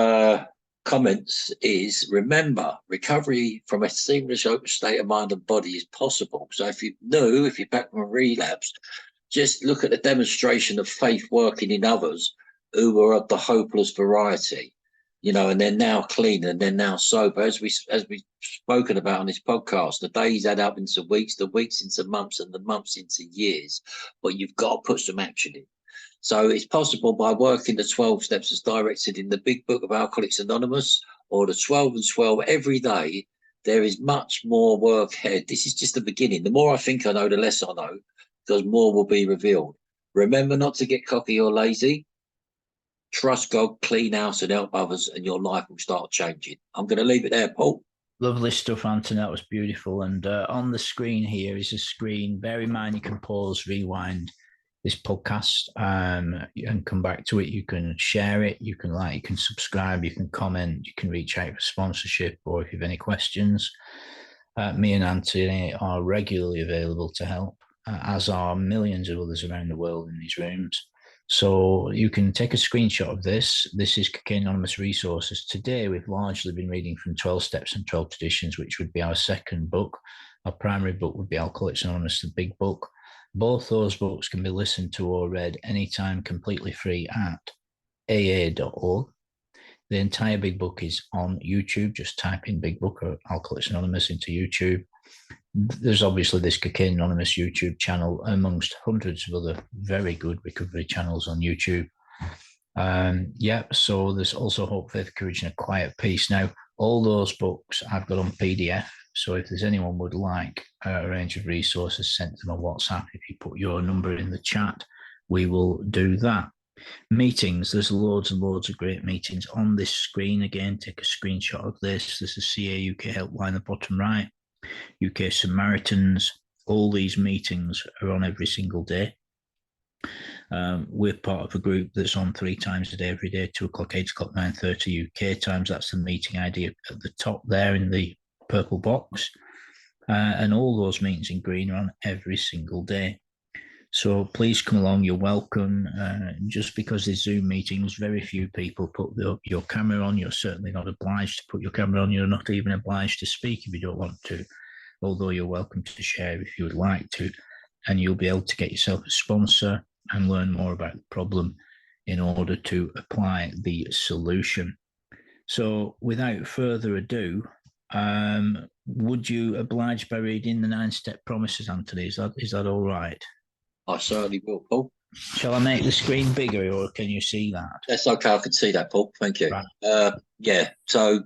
comments is, remember, recovery from a seamless open state of mind and body is possible. So if you're back from a relapse, just look at the demonstration of faith working in others who were of the hopeless variety. And they're now clean and they're now sober. As we've spoken about on this podcast, the days add up into weeks, the weeks into months, and the months into years. But you've got to put some action in. So it's possible by working the 12 steps as directed in the big book of Alcoholics Anonymous, or the 12 and 12 every day. There is much more work ahead. This is just the beginning. The more I think I know, the less I know, because more will be revealed. Remember not to get cocky or lazy. Trust God, clean house, and help others, and your life will start changing. I'm going to leave it there, Paul. Lovely stuff, Anthony. That was beautiful. And on the screen here is a screen. Bear in mind, you can pause, rewind this podcast, and come back to it. You can share it, you can like, you can subscribe, you can comment, you can reach out for sponsorship, or if you have any questions. Me and Anthony are regularly available to help, as are millions of others around the world in these rooms. So you can take a screenshot of this. This is Cocaine Anonymous Resources. Today, we've largely been reading from 12 Steps and 12 Traditions, which would be our second book. Our primary book would be Alcoholics Anonymous, the big book. Both those books can be listened to or read anytime, completely free at aa.org. The entire big book is on YouTube. Just type in Big Book or Alcoholics Anonymous into YouTube. There's obviously this Cocaine Anonymous YouTube channel, amongst hundreds of other very good recovery channels on YouTube. So there's also Hope, Faith, Courage, and a Quiet Peace. Now, all those books I've got on PDF. So if there's anyone would like a range of resources sent to them on WhatsApp, if you put your number in the chat, we will do that. Meetings, there's loads and loads of great meetings on this screen. Again, take a screenshot of this. This is CA UK Helpline, the bottom right. UK Samaritans, all these meetings are on every single day. We're part of a group that's on 3 times a day, every day, 2 o'clock, 8 o'clock, 9:30 UK times. That's the meeting ID at the top there in the purple box. And all those meetings in green are on every single day. So please come along, you're welcome. Just because there's Zoom meetings, very few people put your camera on. You're certainly not obliged to put your camera on. You're not even obliged to speak if you don't want to, although you're welcome to share if you would like to. And you'll be able to get yourself a sponsor and learn more about the problem in order to apply the solution. So without further ado, would you oblige by reading the 9-step promises, Anthony? Is that all right? I certainly will, Paul. Shall I make the screen bigger, or can you see that? That's okay. I can see that, Paul. Thank you. Right. So,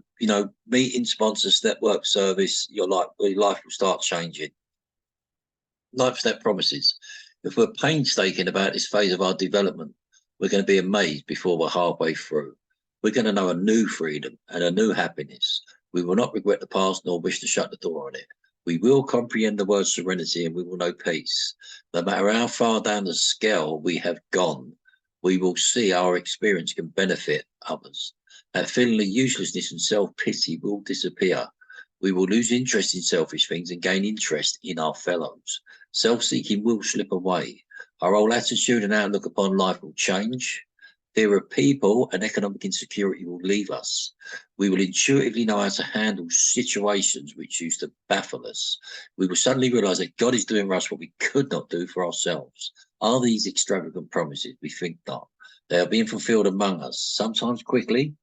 meeting, sponsor, Stepwork service, your life will start changing. 9-step promises. If we're painstaking about this phase of our development, we're going to be amazed before we're halfway through. We're going to know a new freedom and a new happiness. We will not regret the past nor wish to shut the door on it. We will comprehend the word serenity, and we will know peace. No matter how far down the scale we have gone, we will see our experience can benefit others. That feeling of uselessness and self-pity will disappear. We will lose interest in selfish things and gain interest in our fellows. Self-seeking will slip away. Our whole attitude and outlook upon life will change. Fear of people and economic insecurity will leave us. We will intuitively know how to handle situations which used to baffle us. We will suddenly realize that God is doing for us what we could not do for ourselves. Are these extravagant promises? We think not. They are being fulfilled among us, sometimes quickly,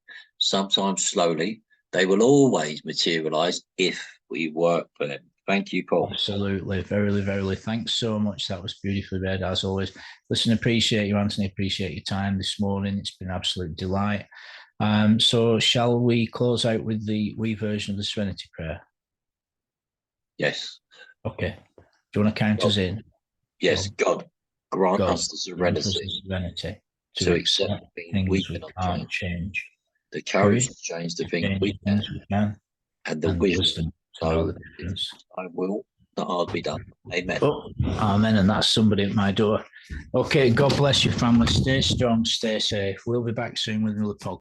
sometimes slowly. They will always materialize if we work for them. Thank you, Paul. Absolutely. Verily, verily. Thanks so much. That was beautifully read, as always. Listen, appreciate you, Anthony. Appreciate your time this morning. It's been an absolute delight. So shall we close out with the wee version of the Serenity Prayer? Yes. Okay. Do you want to count us in? Yes. God, grant God, us the serenity to accept accept the things things we we cannot can't change, change, the courage to change the to things change we the can, things we can, and the and the wisdom wisdom to know the difference. I will, that I'll be done. Amen. Oh, amen. And that's somebody at my door. Okay, God bless your family. Stay strong, stay safe. We'll be back soon with another podcast.